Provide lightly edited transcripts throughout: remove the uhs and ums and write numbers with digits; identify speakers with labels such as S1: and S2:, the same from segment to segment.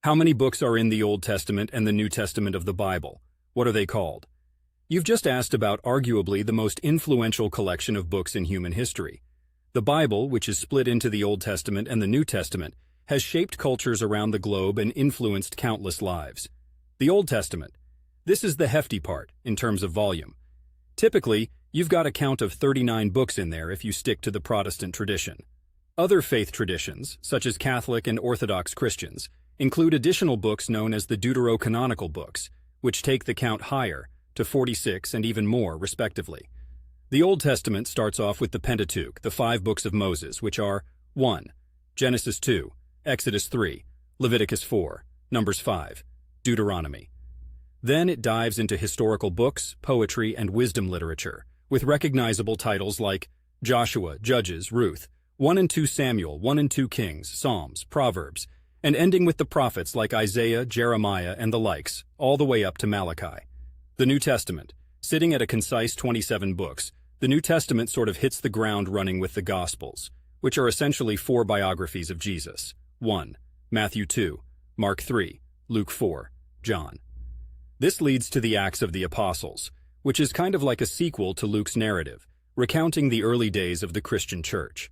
S1: How many books are in the Old Testament and the New Testament of the Bible? What are they called? You've just asked about arguably the most influential collection of books in human history. The Bible, which is split into the Old Testament and the New Testament, has shaped cultures around the globe and influenced countless lives. The Old Testament. This is the hefty part, in terms of volume. Typically, you've got a count of 39 books in there if you stick to the Protestant tradition. Other faith traditions, such as Catholic and Orthodox Christians, include additional books known as the Deuterocanonical books, which take the count higher, to 46 and even more, respectively. The Old Testament starts off with the Pentateuch, the 5 books of Moses, which are 1. Genesis 2, Exodus 3, Leviticus 4, Numbers 5, Deuteronomy. Then it dives into historical books, poetry, and wisdom literature, with recognizable titles like Joshua, Judges, Ruth, 1 and 2 Samuel, 1 and 2 Kings, Psalms, Proverbs, and ending with the prophets like Isaiah, Jeremiah, and the likes, all the way up to Malachi. The New Testament. Sitting at a concise 27 books, the New Testament sort of hits the ground running with the Gospels, which are essentially 4 biographies of Jesus. 1. Matthew 2, Mark 3, Luke 4, John. This leads to the Acts of the Apostles, which is kind of like a sequel to Luke's narrative, recounting the early days of the Christian church.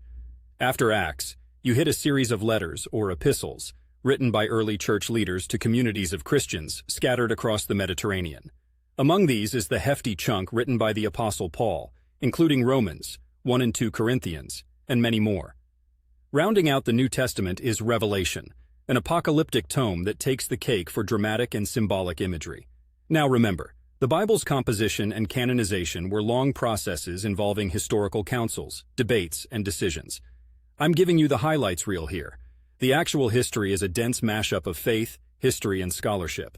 S1: After Acts, you hit a series of letters, or epistles, written by early church leaders to communities of Christians scattered across the Mediterranean. Among these is the hefty chunk written by the Apostle Paul, including Romans, 1 and 2 Corinthians, and many more. Rounding out the New Testament is Revelation, an apocalyptic tome that takes the cake for dramatic and symbolic imagery. Now remember, the Bible's composition and canonization were long processes involving historical councils, debates, and decisions. I'm giving you the highlights reel here. The actual history is a dense mashup of faith, history, and scholarship.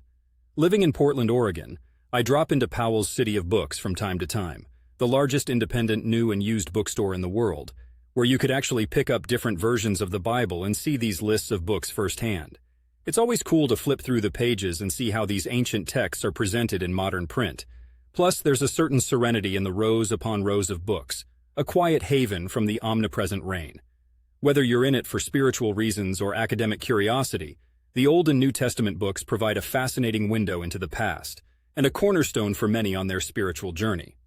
S1: Living in Portland, Oregon, I drop into Powell's City of Books from time to time, the largest independent new and used bookstore in the world, where you could actually pick up different versions of the Bible and see these lists of books firsthand. It's always cool to flip through the pages and see how these ancient texts are presented in modern print. Plus, there's a certain serenity in the rows upon rows of books, a quiet haven from the omnipresent rain. Whether you're in it for spiritual reasons or academic curiosity, the Old and New Testament books provide a fascinating window into the past, and a cornerstone for many on their spiritual journey.